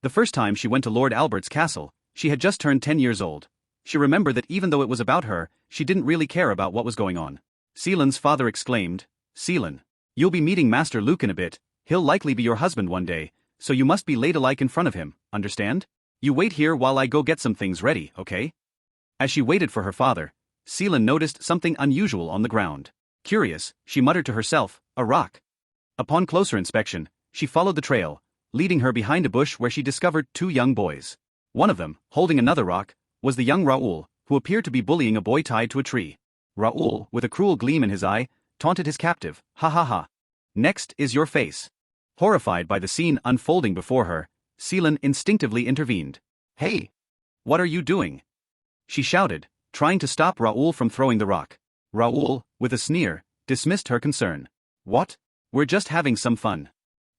The first time she went to Lord Albert's castle, she had just turned 10 years old. She remembered that even though it was about her, she didn't really care about what was going on. Seelan's father exclaimed, "Seelan, you'll be meeting Master Luke in a bit, he'll likely be your husband one day, so you must be ladylike in front of him, understand? You wait here while I go get some things ready, okay?" As she waited for her father, Seelan noticed something unusual on the ground. Curious, she muttered to herself, "A rock." Upon closer inspection, she followed the trail, leading her behind a bush where she discovered 2 young boys. One of them, holding another rock, was the young Raoul, who appeared to be bullying a boy tied to a tree. Raoul, with a cruel gleam in his eye, taunted his captive, "Ha ha ha. Next is your face." Horrified by the scene unfolding before her, Seelan instinctively intervened. "Hey! What are you doing?" she shouted, trying to stop Raoul from throwing the rock. Raoul, with a sneer, dismissed her concern. "What? We're just having some fun."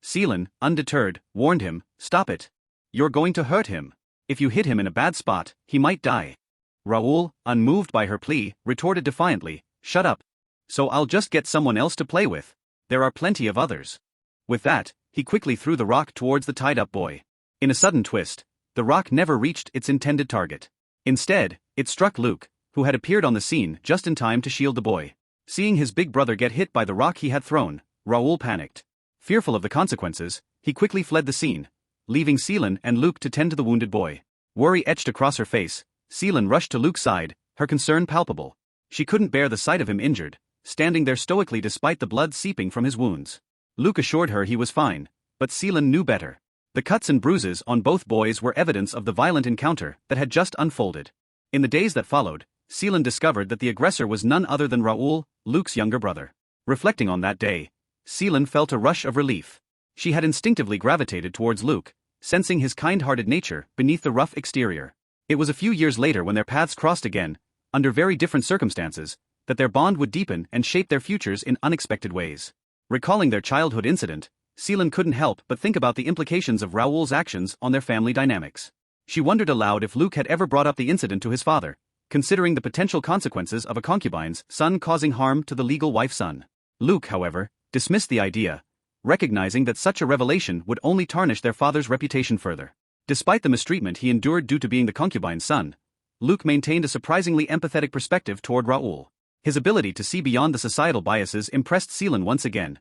Seelan, undeterred, warned him, "Stop it. You're going to hurt him. If you hit him in a bad spot, he might die." Raoul, unmoved by her plea, retorted defiantly, "Shut up. So I'll just get someone else to play with. There are plenty of others." With that, he quickly threw the rock towards the tied-up boy. In a sudden twist, the rock never reached its intended target. Instead, it struck Luke, who had appeared on the scene just in time to shield the boy. Seeing his big brother get hit by the rock he had thrown, Raoul panicked. Fearful of the consequences, he quickly fled the scene, leaving Seelan and Luke to tend to the wounded boy. Worry etched across her face, Seelan rushed to Luke's side, her concern palpable. She couldn't bear the sight of him injured, standing there stoically despite the blood seeping from his wounds. Luke assured her he was fine, but Seelan knew better. The cuts and bruises on both boys were evidence of the violent encounter that had just unfolded. In the days that followed, Seelan discovered that the aggressor was none other than Raoul, Luke's younger brother. Reflecting on that day, Seelan felt a rush of relief. She had instinctively gravitated towards Luke, sensing his kind-hearted nature beneath the rough exterior. It was a few years later when their paths crossed again, under very different circumstances, that their bond would deepen and shape their futures in unexpected ways. Recalling their childhood incident, Seelan couldn't help but think about the implications of Raoul's actions on their family dynamics. She wondered aloud if Luke had ever brought up the incident to his father, considering the potential consequences of a concubine's son causing harm to the legal wife's son. Luke, however, dismissed the idea, recognizing that such a revelation would only tarnish their father's reputation further. Despite the mistreatment he endured due to being the concubine's son, Luke maintained a surprisingly empathetic perspective toward Raoul. His ability to see beyond the societal biases impressed Seelan once again,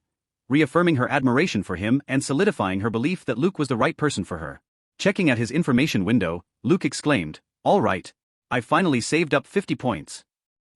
reaffirming her admiration for him and solidifying her belief that Luke was the right person for her. Checking at his information window, Luke exclaimed, "All right. I finally saved up 50 points.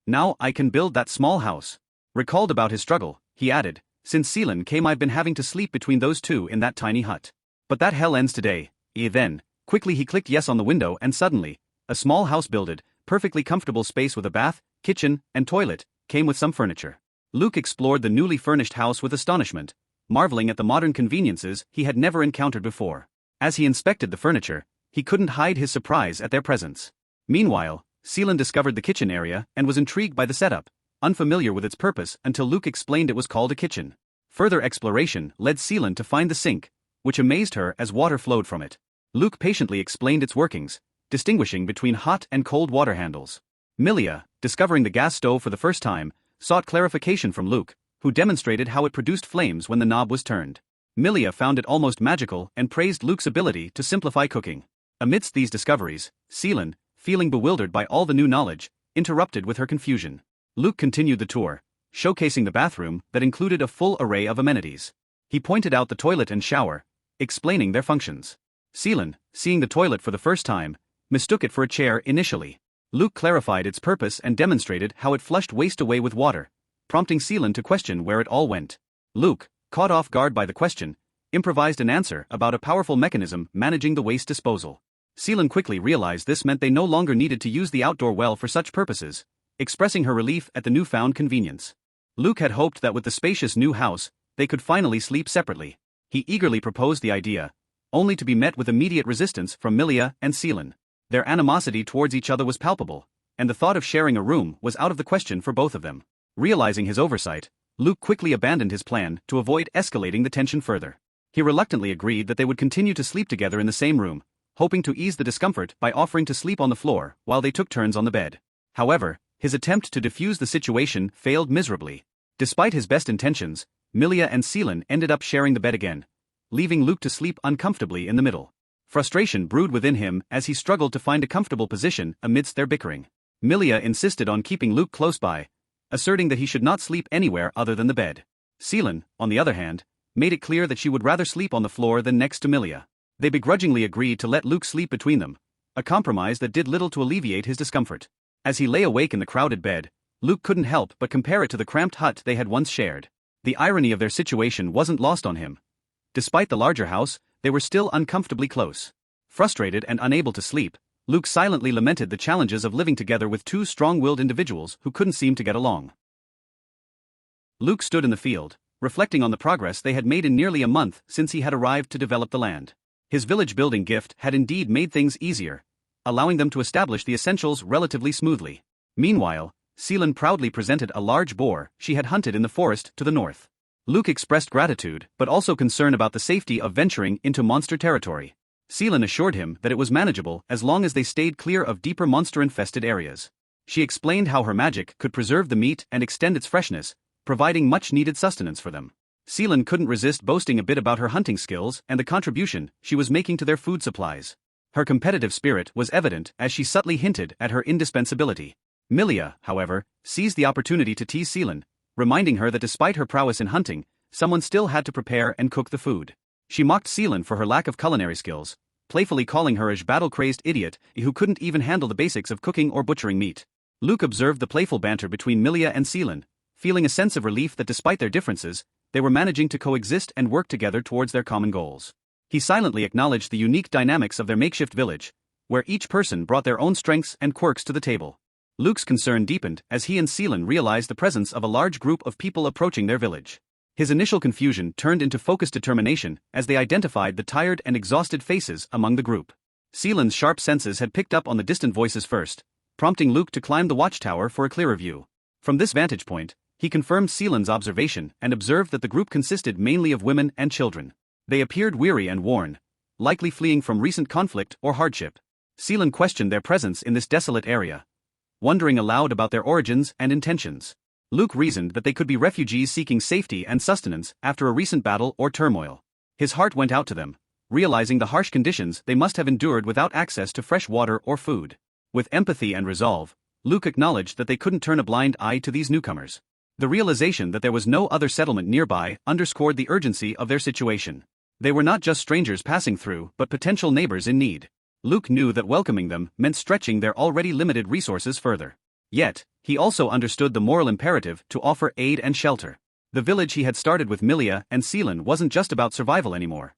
Now I can build that small house." Recalled about his struggle, he added, "Since Seelan came I've been having to sleep between those two in that tiny hut. But that hell ends today." Then, quickly he clicked yes on the window and suddenly, a small house builded, perfectly comfortable space with a bath, kitchen, and toilet, came with some furniture. Luke explored the newly furnished house with astonishment, marveling at the modern conveniences he had never encountered before. As he inspected the furniture, he couldn't hide his surprise at their presence. Meanwhile, Seelan discovered the kitchen area and was intrigued by the setup, unfamiliar with its purpose until Luke explained it was called a kitchen. Further exploration led Seelan to find the sink, which amazed her as water flowed from it. Luke patiently explained its workings, distinguishing between hot and cold water handles. Milia, discovering the gas stove for the first time, sought clarification from Luke, who demonstrated how it produced flames when the knob was turned. Milia found it almost magical and praised Luke's ability to simplify cooking. Amidst these discoveries, Seelan, feeling bewildered by all the new knowledge, interrupted with her confusion. Luke continued the tour, showcasing the bathroom that included a full array of amenities. He pointed out the toilet and shower, explaining their functions. Seelan, seeing the toilet for the first time, mistook it for a chair initially. Luke clarified its purpose and demonstrated how it flushed waste away with water, prompting Seelan to question where it all went. Luke, caught off guard by the question, improvised an answer about a powerful mechanism managing the waste disposal. Seelan quickly realized this meant they no longer needed to use the outdoor well for such purposes, expressing her relief at the newfound convenience. Luke had hoped that with the spacious new house, they could finally sleep separately. He eagerly proposed the idea, only to be met with immediate resistance from Milia and Seelan. Their animosity towards each other was palpable, and the thought of sharing a room was out of the question for both of them. Realizing his oversight, Luke quickly abandoned his plan to avoid escalating the tension further. He reluctantly agreed that they would continue to sleep together in the same room, hoping to ease the discomfort by offering to sleep on the floor while they took turns on the bed. However, his attempt to defuse the situation failed miserably. Despite his best intentions, Milia and Seelan ended up sharing the bed again, leaving Luke to sleep uncomfortably in the middle. Frustration brewed within him as he struggled to find a comfortable position amidst their bickering. Milia insisted on keeping Luke close by, asserting that he should not sleep anywhere other than the bed. Seelan, on the other hand, made it clear that she would rather sleep on the floor than next to Milia. They begrudgingly agreed to let Luke sleep between them, a compromise that did little to alleviate his discomfort. As he lay awake in the crowded bed, Luke couldn't help but compare it to the cramped hut they had once shared. The irony of their situation wasn't lost on him. Despite the larger house, they were still uncomfortably close. Frustrated and unable to sleep, Luke silently lamented the challenges of living together with two strong-willed individuals who couldn't seem to get along. Luke stood in the field, reflecting on the progress they had made in nearly a month since he had arrived to develop the land. His village-building gift had indeed made things easier, allowing them to establish the essentials relatively smoothly. Meanwhile, Seelan proudly presented a large boar she had hunted in the forest to the north. Luke expressed gratitude but also concern about the safety of venturing into monster territory. Seelan assured him that it was manageable as long as they stayed clear of deeper monster-infested areas. She explained how her magic could preserve the meat and extend its freshness, providing much-needed sustenance for them. Seelan couldn't resist boasting a bit about her hunting skills and the contribution she was making to their food supplies. Her competitive spirit was evident as she subtly hinted at her indispensability. Milia, however, seized the opportunity to tease Seelan, reminding her that despite her prowess in hunting, someone still had to prepare and cook the food. She mocked Seelan for her lack of culinary skills, playfully calling her a battle-crazed idiot who couldn't even handle the basics of cooking or butchering meat. Luke observed the playful banter between Milia and Seelan, feeling a sense of relief that despite their differences, they were managing to coexist and work together towards their common goals. He silently acknowledged the unique dynamics of their makeshift village, where each person brought their own strengths and quirks to the table. Luke's concern deepened as he and Seelan realized the presence of a large group of people approaching their village. His initial confusion turned into focused determination as they identified the tired and exhausted faces among the group. Seelan's sharp senses had picked up on the distant voices first, prompting Luke to climb the watchtower for a clearer view. From this vantage point, he confirmed Seelan's observation and observed that the group consisted mainly of women and children. They appeared weary and worn, likely fleeing from recent conflict or hardship. Seelan questioned their presence in this desolate area, wondering aloud about their origins and intentions. Luke reasoned that they could be refugees seeking safety and sustenance after a recent battle or turmoil. His heart went out to them, realizing the harsh conditions they must have endured without access to fresh water or food. With empathy and resolve, Luke acknowledged that they couldn't turn a blind eye to these newcomers. The realization that there was no other settlement nearby underscored the urgency of their situation. They were not just strangers passing through but potential neighbors in need. Luke knew that welcoming them meant stretching their already limited resources further. Yet, he also understood the moral imperative to offer aid and shelter. The village he had started with Milia and Seelan wasn't just about survival anymore.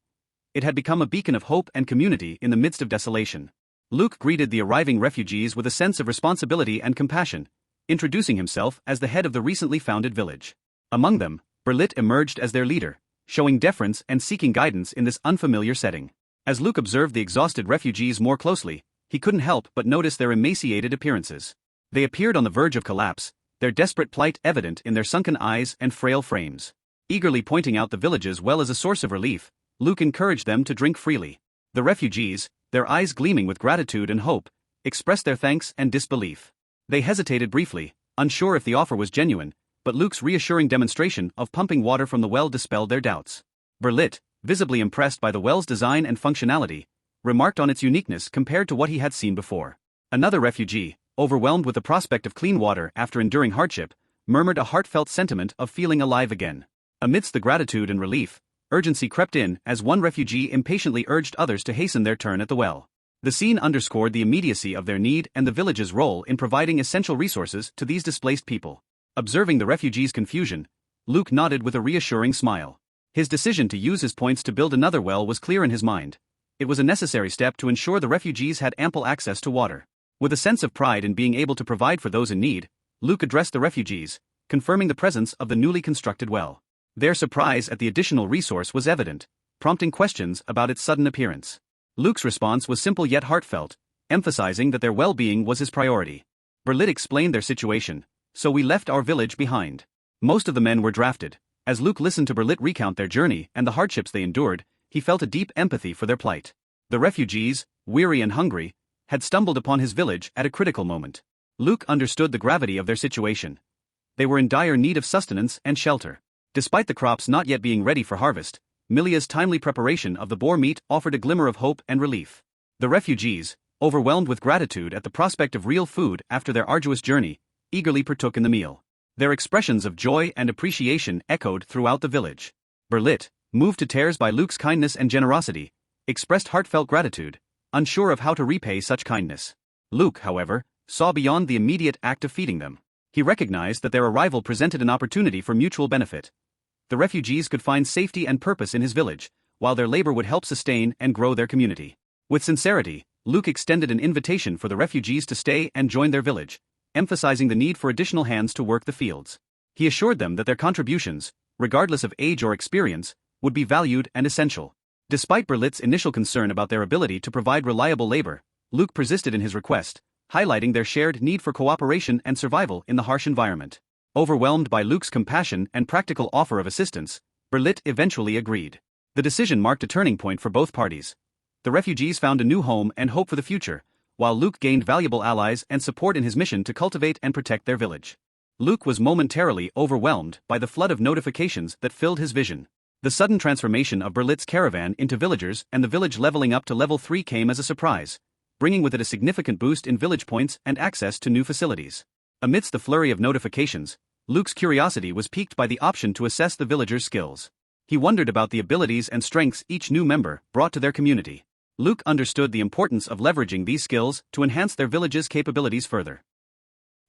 It had become a beacon of hope and community in the midst of desolation. Luke greeted the arriving refugees with a sense of responsibility and compassion, introducing himself as the head of the recently founded village. Among them, Berlit emerged as their leader, showing deference and seeking guidance in this unfamiliar setting. As Luke observed the exhausted refugees more closely, he couldn't help but notice their emaciated appearances. They appeared on the verge of collapse, their desperate plight evident in their sunken eyes and frail frames. Eagerly pointing out the village's well as a source of relief, Luke encouraged them to drink freely. The refugees, their eyes gleaming with gratitude and hope, expressed their thanks and disbelief. They hesitated briefly, unsure if the offer was genuine, but Luke's reassuring demonstration of pumping water from the well dispelled their doubts. Berlit, visibly impressed by the well's design and functionality, remarked on its uniqueness compared to what he had seen before. Another refugee, overwhelmed with the prospect of clean water after enduring hardship, murmured a heartfelt sentiment of feeling alive again. Amidst the gratitude and relief, urgency crept in as one refugee impatiently urged others to hasten their turn at the well. The scene underscored the immediacy of their need and the village's role in providing essential resources to these displaced people. Observing the refugees' confusion, Luke nodded with a reassuring smile. His decision to use his points to build another well was clear in his mind. It was a necessary step to ensure the refugees had ample access to water. With a sense of pride in being able to provide for those in need, Luke addressed the refugees, confirming the presence of the newly constructed well. Their surprise at the additional resource was evident, prompting questions about its sudden appearance. Luke's response was simple yet heartfelt, emphasizing that their well-being was his priority. Berlit explained their situation, "So we left our village behind." Most of the men were drafted. As Luke listened to Berlit recount their journey and the hardships they endured, he felt a deep empathy for their plight. The refugees, weary and hungry, had stumbled upon his village at a critical moment. Luke understood the gravity of their situation. They were in dire need of sustenance and shelter. Despite the crops not yet being ready for harvest, Milia's timely preparation of the boar meat offered a glimmer of hope and relief. The refugees, overwhelmed with gratitude at the prospect of real food after their arduous journey, eagerly partook in the meal. Their expressions of joy and appreciation echoed throughout the village. Berlit, moved to tears by Luke's kindness and generosity, expressed heartfelt gratitude, unsure of how to repay such kindness. Luke, however, saw beyond the immediate act of feeding them. He recognized that their arrival presented an opportunity for mutual benefit. The refugees could find safety and purpose in his village, while their labor would help sustain and grow their community. With sincerity, Luke extended an invitation for the refugees to stay and join their village, emphasizing the need for additional hands to work the fields. He assured them that their contributions, regardless of age or experience, would be valued and essential. Despite Berlit's initial concern about their ability to provide reliable labor, Luke persisted in his request, highlighting their shared need for cooperation and survival in the harsh environment. Overwhelmed by Luke's compassion and practical offer of assistance, Berlit eventually agreed. The decision marked a turning point for both parties. The refugees found a new home and hope for the future, while Luke gained valuable allies and support in his mission to cultivate and protect their village. Luke was momentarily overwhelmed by the flood of notifications that filled his vision. The sudden transformation of Berlit's caravan into villagers and the village leveling up to level 3 came as a surprise, bringing with it a significant boost in village points and access to new facilities. Amidst the flurry of notifications, Luke's curiosity was piqued by the option to assess the villagers' skills. He wondered about the abilities and strengths each new member brought to their community. Luke understood the importance of leveraging these skills to enhance their village's capabilities further.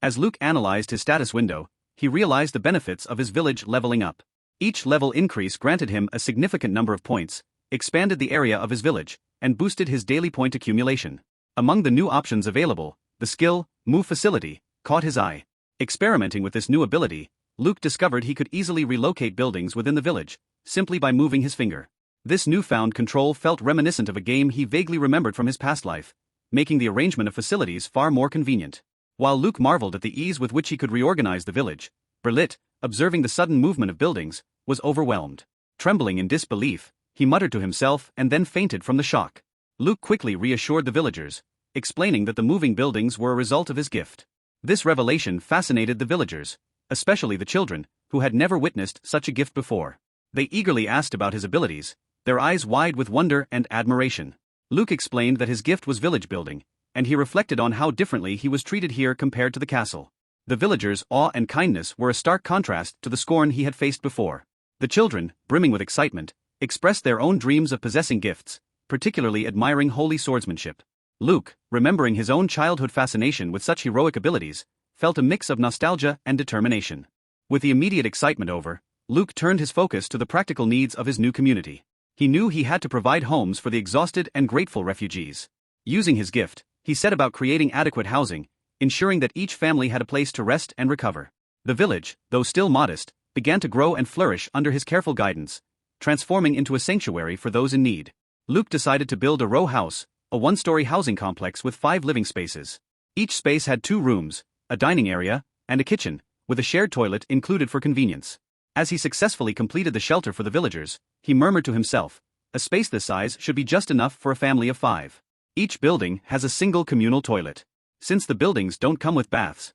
As Luke analyzed his status window, he realized the benefits of his village leveling up. Each level increase granted him a significant number of points, expanded the area of his village, and boosted his daily point accumulation. Among the new options available, the skill, Move Facility, caught his eye. Experimenting with this new ability, Luke discovered he could easily relocate buildings within the village, simply by moving his finger. This newfound control felt reminiscent of a game he vaguely remembered from his past life, making the arrangement of facilities far more convenient. While Luke marveled at the ease with which he could reorganize the village, Berlit, observing the sudden movement of buildings, was overwhelmed. Trembling in disbelief, he muttered to himself and then fainted from the shock. Luke quickly reassured the villagers, explaining that the moving buildings were a result of his gift. This revelation fascinated the villagers, especially the children, who had never witnessed such a gift before. They eagerly asked about his abilities, their eyes wide with wonder and admiration. Luke explained that his gift was village building, and he reflected on how differently he was treated here compared to the castle. The villagers' awe and kindness were a stark contrast to the scorn he had faced before. The children, brimming with excitement, expressed their own dreams of possessing gifts, particularly admiring holy swordsmanship. Luke, remembering his own childhood fascination with such heroic abilities, felt a mix of nostalgia and determination. With the immediate excitement over, Luke turned his focus to the practical needs of his new community. He knew he had to provide homes for the exhausted and grateful refugees. Using his gift, he set about creating adequate housing, ensuring that each family had a place to rest and recover. The village, though still modest, began to grow and flourish under his careful guidance, transforming into a sanctuary for those in need. Luke decided to build a row house, a one-story housing complex with 5 living spaces. Each space had 2 rooms, a dining area, and a kitchen, with a shared toilet included for convenience. As he successfully completed the shelter for the villagers, he murmured to himself, a space this size should be just enough for a family of 5. Each building has a single communal toilet. Since the buildings don't come with baths,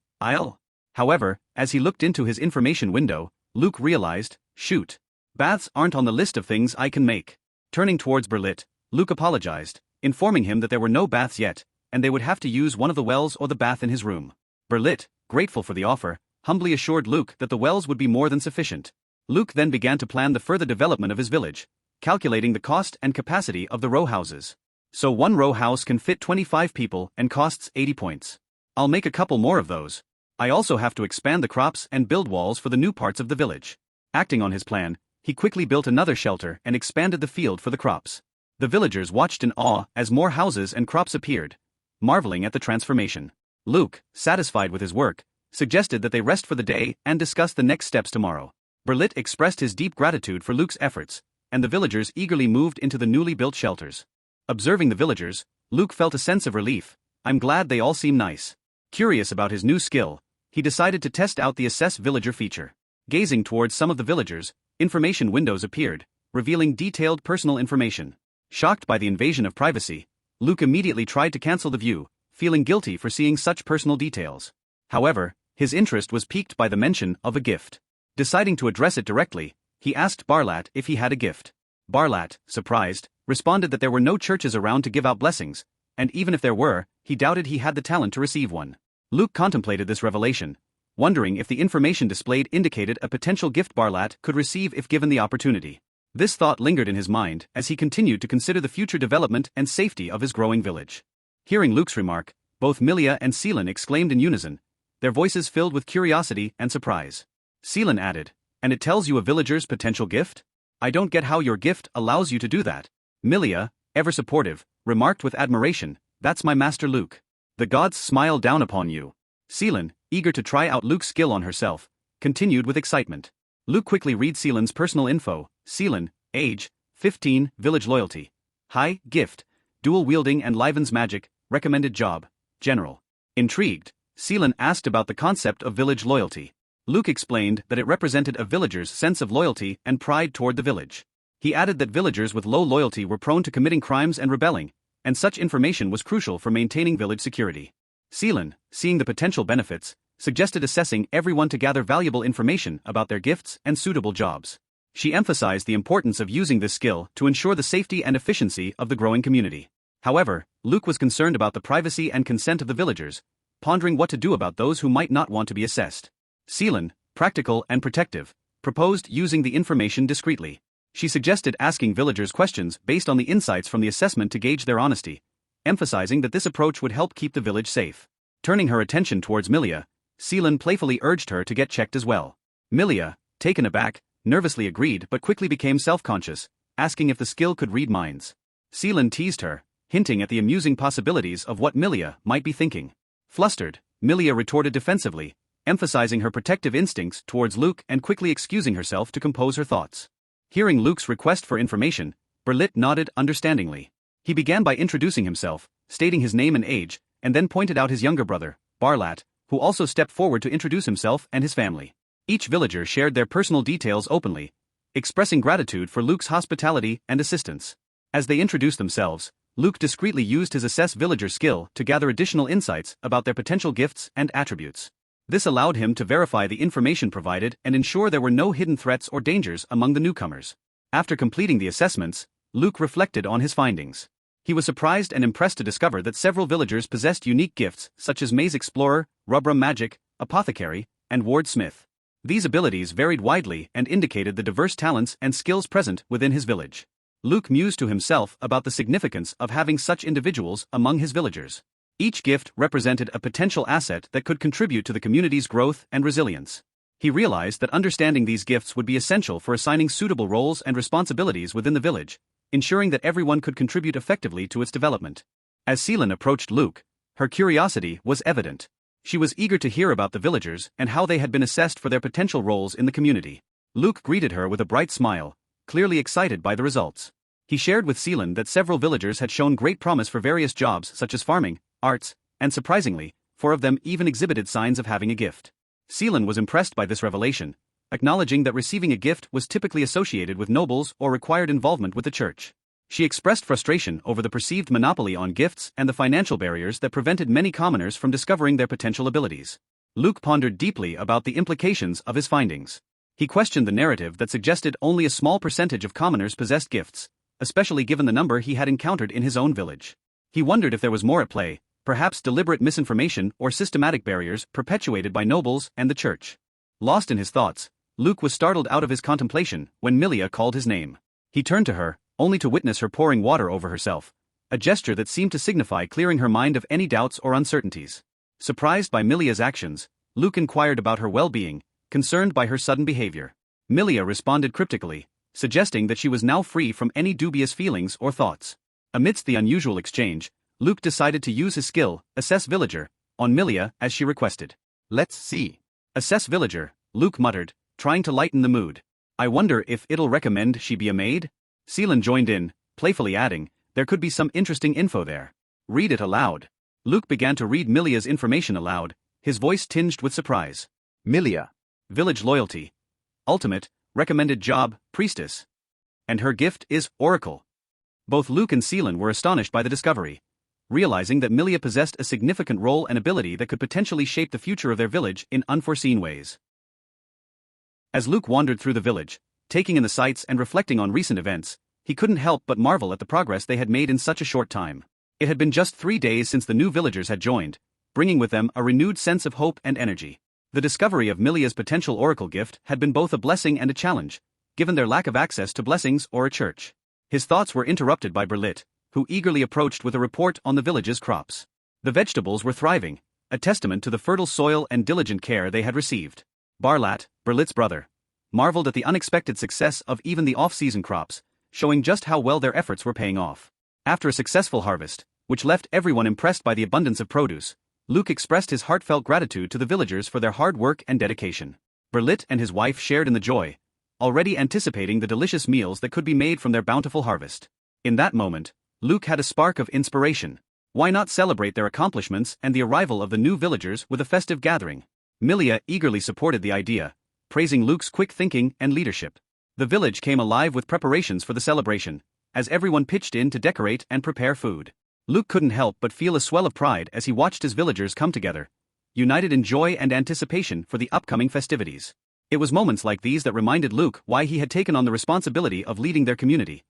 However, as he looked into his information window, Luke realized, shoot. Baths aren't on the list of things I can make. Turning towards Berlit, Luke apologized, informing him that there were no baths yet, and they would have to use one of the wells or the bath in his room. Berlit, grateful for the offer, humbly assured Luke that the wells would be more than sufficient. Luke then began to plan the further development of his village, calculating the cost and capacity of the row houses. So one row house can fit 25 people and costs 80 points. I'll make a couple more of those. I also have to expand the crops and build walls for the new parts of the village. Acting on his plan, he quickly built another shelter and expanded the field for the crops. The villagers watched in awe as more houses and crops appeared, marveling at the transformation. Luke, satisfied with his work, suggested that they rest for the day and discuss the next steps tomorrow. Berlit expressed his deep gratitude for Luke's efforts, and the villagers eagerly moved into the newly built shelters. Observing the villagers, Luke felt a sense of relief. I'm glad they all seem nice. Curious about his new skill, he decided to test out the Assess Villager feature. Gazing towards some of the villagers, information windows appeared, revealing detailed personal information. Shocked by the invasion of privacy, Luke immediately tried to cancel the view, feeling guilty for seeing such personal details. However, his interest was piqued by the mention of a gift. Deciding to address it directly, he asked Barlat if he had a gift. Barlat, surprised, responded that there were no churches around to give out blessings, and even if there were, he doubted he had the talent to receive one. Luke contemplated this revelation, wondering if the information displayed indicated a potential gift Barlat could receive if given the opportunity. This thought lingered in his mind as he continued to consider the future development and safety of his growing village. Hearing Luke's remark, both Milia and Seelan exclaimed in unison, their voices filled with curiosity and surprise. Seelan added, "And it tells you a villager's potential gift? I don't get how your gift allows you to do that." Milia, ever supportive, remarked with admiration, "That's my master Luke. The gods smile down upon you." Seelan, eager to try out Luke's skill on herself, continued with excitement. Luke quickly read Seelan's personal info. Seelan, age, 15, village loyalty. High, gift, dual wielding and livens magic, recommended job, general. Intrigued, Seelan asked about the concept of village loyalty. Luke explained that it represented a villager's sense of loyalty and pride toward the village. He added that villagers with low loyalty were prone to committing crimes and rebelling, and such information was crucial for maintaining village security. Seelan, seeing the potential benefits, suggested assessing everyone to gather valuable information about their gifts and suitable jobs. She emphasized the importance of using this skill to ensure the safety and efficiency of the growing community. However, Luke was concerned about the privacy and consent of the villagers, pondering what to do about those who might not want to be assessed. Seelan, practical and protective, proposed using the information discreetly. She suggested asking villagers questions based on the insights from the assessment to gauge their honesty, emphasizing that this approach would help keep the village safe. Turning her attention towards Milia, Seelan playfully urged her to get checked as well. Milia, taken aback, nervously agreed but quickly became self-conscious, asking if the skill could read minds. Seelan teased her, hinting at the amusing possibilities of what Milia might be thinking. Flustered, Milia retorted defensively, emphasizing her protective instincts towards Luke and quickly excusing herself to compose her thoughts. Hearing Luke's request for information, Berlit nodded understandingly. He began by introducing himself, stating his name and age, and then pointed out his younger brother, Barlat, who also stepped forward to introduce himself and his family. Each villager shared their personal details openly, expressing gratitude for Luke's hospitality and assistance. As they introduced themselves, Luke discreetly used his assess villager skill to gather additional insights about their potential gifts and attributes. This allowed him to verify the information provided and ensure there were no hidden threats or dangers among the newcomers. After completing the assessments, Luke reflected on his findings. He was surprised and impressed to discover that several villagers possessed unique gifts such as Maze Explorer, Rubrum Magic, Apothecary, and Ward Smith. These abilities varied widely and indicated the diverse talents and skills present within his village. Luke mused to himself about the significance of having such individuals among his villagers. Each gift represented a potential asset that could contribute to the community's growth and resilience. He realized that understanding these gifts would be essential for assigning suitable roles and responsibilities within the village, ensuring that everyone could contribute effectively to its development. As Seelan approached Luke, her curiosity was evident. She was eager to hear about the villagers and how they had been assessed for their potential roles in the community. Luke greeted her with a bright smile, clearly excited by the results. He shared with Seelan that several villagers had shown great promise for various jobs such as farming, arts, and surprisingly, 4 of them even exhibited signs of having a gift. Seelan was impressed by this revelation, acknowledging that receiving a gift was typically associated with nobles or required involvement with the church. She expressed frustration over the perceived monopoly on gifts and the financial barriers that prevented many commoners from discovering their potential abilities. Luke pondered deeply about the implications of his findings. He questioned the narrative that suggested only a small percentage of commoners possessed gifts, especially given the number he had encountered in his own village. He wondered if there was more at play, perhaps deliberate misinformation or systematic barriers perpetuated by nobles and the church. Lost in his thoughts, Luke was startled out of his contemplation when Milia called his name. He turned to her, only to witness her pouring water over herself, a gesture that seemed to signify clearing her mind of any doubts or uncertainties. Surprised by Milia's actions, Luke inquired about her well-being, concerned by her sudden behavior. Milia responded cryptically, suggesting that she was now free from any dubious feelings or thoughts. Amidst the unusual exchange, Luke decided to use his skill, Assess Villager, on Milia as she requested. "Let's see. Assess Villager," Luke muttered, trying to lighten the mood. "I wonder if it'll recommend she be a maid?" Seelan joined in, playfully adding, "There could be some interesting info there. Read it aloud." Luke began to read Milia's information aloud, his voice tinged with surprise. Milia. Village loyalty. Ultimate, recommended job, priestess. And her gift is Oracle. Both Luke and Seelan were astonished by the discovery, realizing that Milia possessed a significant role and ability that could potentially shape the future of their village in unforeseen ways. As Luke wandered through the village, taking in the sights and reflecting on recent events, he couldn't help but marvel at the progress they had made in such a short time. It had been just 3 days since the new villagers had joined, bringing with them a renewed sense of hope and energy. The discovery of Milia's potential oracle gift had been both a blessing and a challenge, given their lack of access to blessings or a church. His thoughts were interrupted by Berlit, who eagerly approached with a report on the village's crops. The vegetables were thriving, a testament to the fertile soil and diligent care they had received. Barlat, Berlit's brother, marveled at the unexpected success of even the off-season crops, showing just how well their efforts were paying off. After a successful harvest, which left everyone impressed by the abundance of produce, Luke expressed his heartfelt gratitude to the villagers for their hard work and dedication. Berlit and his wife shared in the joy, already anticipating the delicious meals that could be made from their bountiful harvest. In that moment, Luke had a spark of inspiration. Why not celebrate their accomplishments and the arrival of the new villagers with a festive gathering? Milia eagerly supported the idea, praising Luke's quick thinking and leadership. The village came alive with preparations for the celebration, as everyone pitched in to decorate and prepare food. Luke couldn't help but feel a swell of pride as he watched his villagers come together, united in joy and anticipation for the upcoming festivities. It was moments like these that reminded Luke why he had taken on the responsibility of leading their community,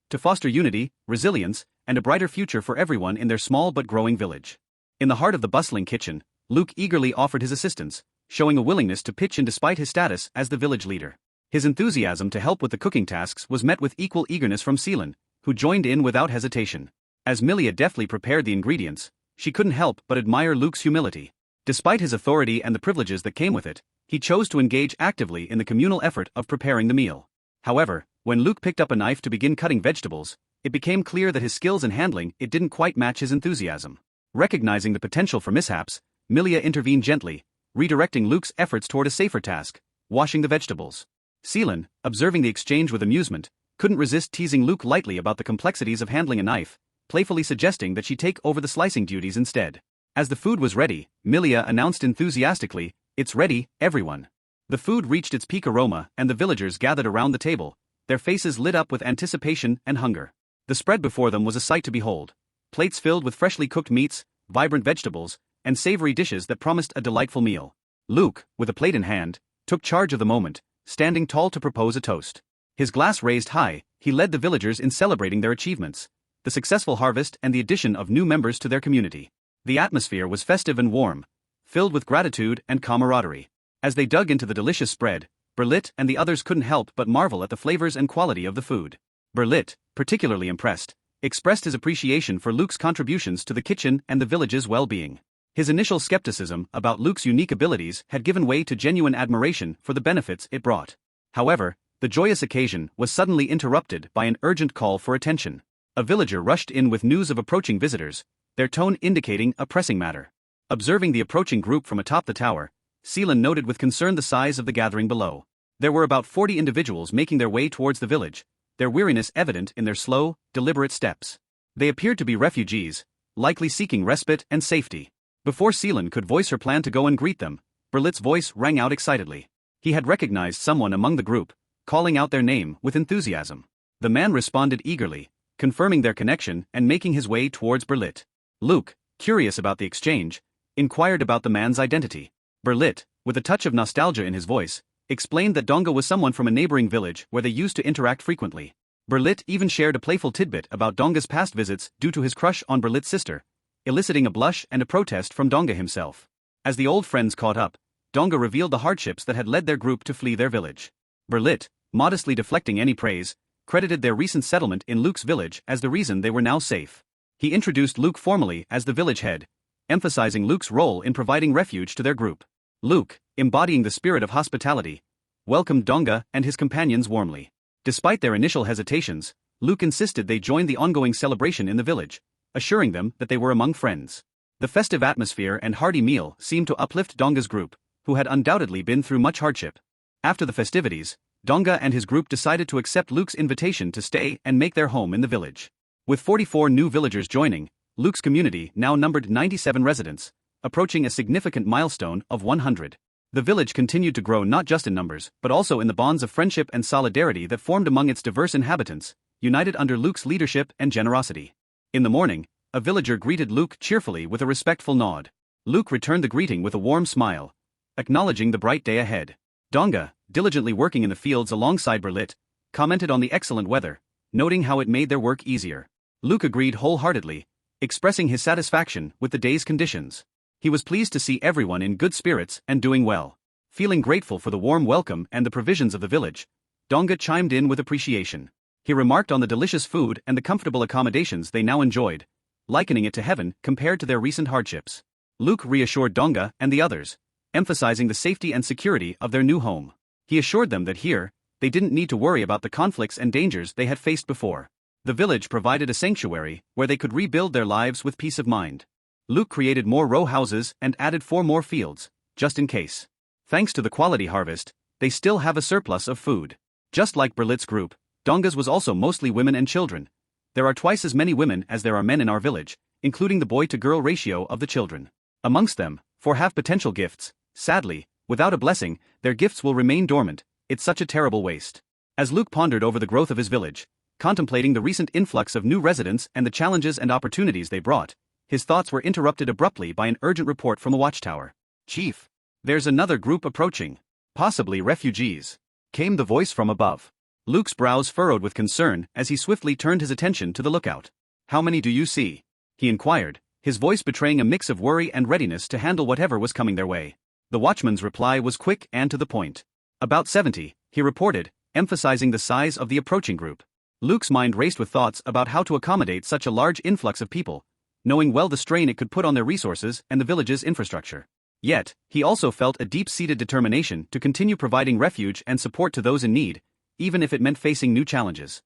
to foster unity, resilience, and a brighter future for everyone in their small but growing village. In the heart of the bustling kitchen, Luke eagerly offered his assistance, showing a willingness to pitch in despite his status as the village leader. His enthusiasm to help with the cooking tasks was met with equal eagerness from Seelan, who joined in without hesitation. As Milia deftly prepared the ingredients, she couldn't help but admire Luke's humility. Despite his authority and the privileges that came with it, he chose to engage actively in the communal effort of preparing the meal. However, when Luke picked up a knife to begin cutting vegetables, it became clear that his skills in handling it didn't quite match his enthusiasm. Recognizing the potential for mishaps, Milia intervened gently, redirecting Luke's efforts toward a safer task, washing the vegetables. Seelan, observing the exchange with amusement, couldn't resist teasing Luke lightly about the complexities of handling a knife, playfully suggesting that she take over the slicing duties instead. As the food was ready, Milia announced enthusiastically, "It's ready, everyone." The food reached its peak aroma and the villagers gathered around the table, their faces lit up with anticipation and hunger. The spread before them was a sight to behold. Plates filled with freshly cooked meats, vibrant vegetables, and savory dishes that promised a delightful meal. Luke, with a plate in hand, took charge of the moment, standing tall to propose a toast. His glass raised high, he led the villagers in celebrating their achievements, the successful harvest and the addition of new members to their community. The atmosphere was festive and warm, filled with gratitude and camaraderie. As they dug into the delicious spread, Berlit and the others couldn't help but marvel at the flavors and quality of the food. Berlit, particularly impressed, expressed his appreciation for Luke's contributions to the kitchen and the village's well-being. His initial skepticism about Luke's unique abilities had given way to genuine admiration for the benefits it brought. However, the joyous occasion was suddenly interrupted by an urgent call for attention. A villager rushed in with news of approaching visitors, their tone indicating a pressing matter. Observing the approaching group from atop the tower, Seelan noted with concern the size of the gathering below. There were about 40 individuals making their way towards the village, their weariness evident in their slow, deliberate steps. They appeared to be refugees, likely seeking respite and safety. Before Seelan could voice her plan to go and greet them, Berlit's voice rang out excitedly. He had recognized someone among the group, calling out their name with enthusiasm. The man responded eagerly, confirming their connection and making his way towards Berlit. Luke, curious about the exchange, inquired about the man's identity. Berlit, with a touch of nostalgia in his voice, explained that Donga was someone from a neighboring village where they used to interact frequently. Berlit even shared a playful tidbit about Donga's past visits due to his crush on Berlit's sister, eliciting a blush and a protest from Donga himself. As the old friends caught up, Donga revealed the hardships that had led their group to flee their village. Berlit, modestly deflecting any praise, credited their recent settlement in Luke's village as the reason they were now safe. He introduced Luke formally as the village head, emphasizing Luke's role in providing refuge to their group. Luke, embodying the spirit of hospitality, welcomed Donga and his companions warmly. Despite their initial hesitations, Luke insisted they join the ongoing celebration in the village, assuring them that they were among friends. The festive atmosphere and hearty meal seemed to uplift Donga's group, who had undoubtedly been through much hardship. After the festivities, Donga and his group decided to accept Luke's invitation to stay and make their home in the village. With 44 new villagers joining, Luke's community now numbered 97 residents, approaching a significant milestone of 100. The village continued to grow not just in numbers, but also in the bonds of friendship and solidarity that formed among its diverse inhabitants, united under Luke's leadership and generosity. In the morning, a villager greeted Luke cheerfully with a respectful nod. Luke returned the greeting with a warm smile, acknowledging the bright day ahead. Donga, diligently working in the fields alongside Berlit, commented on the excellent weather, noting how it made their work easier. Luke agreed wholeheartedly, expressing his satisfaction with the day's conditions. He was pleased to see everyone in good spirits and doing well. Feeling grateful for the warm welcome and the provisions of the village, Donga chimed in with appreciation. He remarked on the delicious food and the comfortable accommodations they now enjoyed, likening it to heaven compared to their recent hardships. Luke reassured Donga and the others, emphasizing the safety and security of their new home. He assured them that here, they didn't need to worry about the conflicts and dangers they had faced before. The village provided a sanctuary where they could rebuild their lives with peace of mind. Luke created more row houses and added 4 more fields, just in case. Thanks to the quality harvest, they still have a surplus of food. Just like Berlit's group, Donga's was also mostly women and children. There are twice as many women as there are men in our village, including the boy-to-girl ratio of the children. Amongst them, 4 have potential gifts. Sadly, without a blessing, their gifts will remain dormant. It's such a terrible waste. As Luke pondered over the growth of his village, contemplating the recent influx of new residents and the challenges and opportunities they brought, his thoughts were interrupted abruptly by an urgent report from a watchtower. "Chief, there's another group approaching. Possibly refugees," came the voice from above. Luke's brows furrowed with concern as he swiftly turned his attention to the lookout. "How many do you see?" he inquired, his voice betraying a mix of worry and readiness to handle whatever was coming their way. The watchman's reply was quick and to the point. "About 70, he reported, emphasizing the size of the approaching group. Luke's mind raced with thoughts about how to accommodate such a large influx of people, knowing well the strain it could put on their resources and the village's infrastructure. Yet, he also felt a deep-seated determination to continue providing refuge and support to those in need, even if it meant facing new challenges.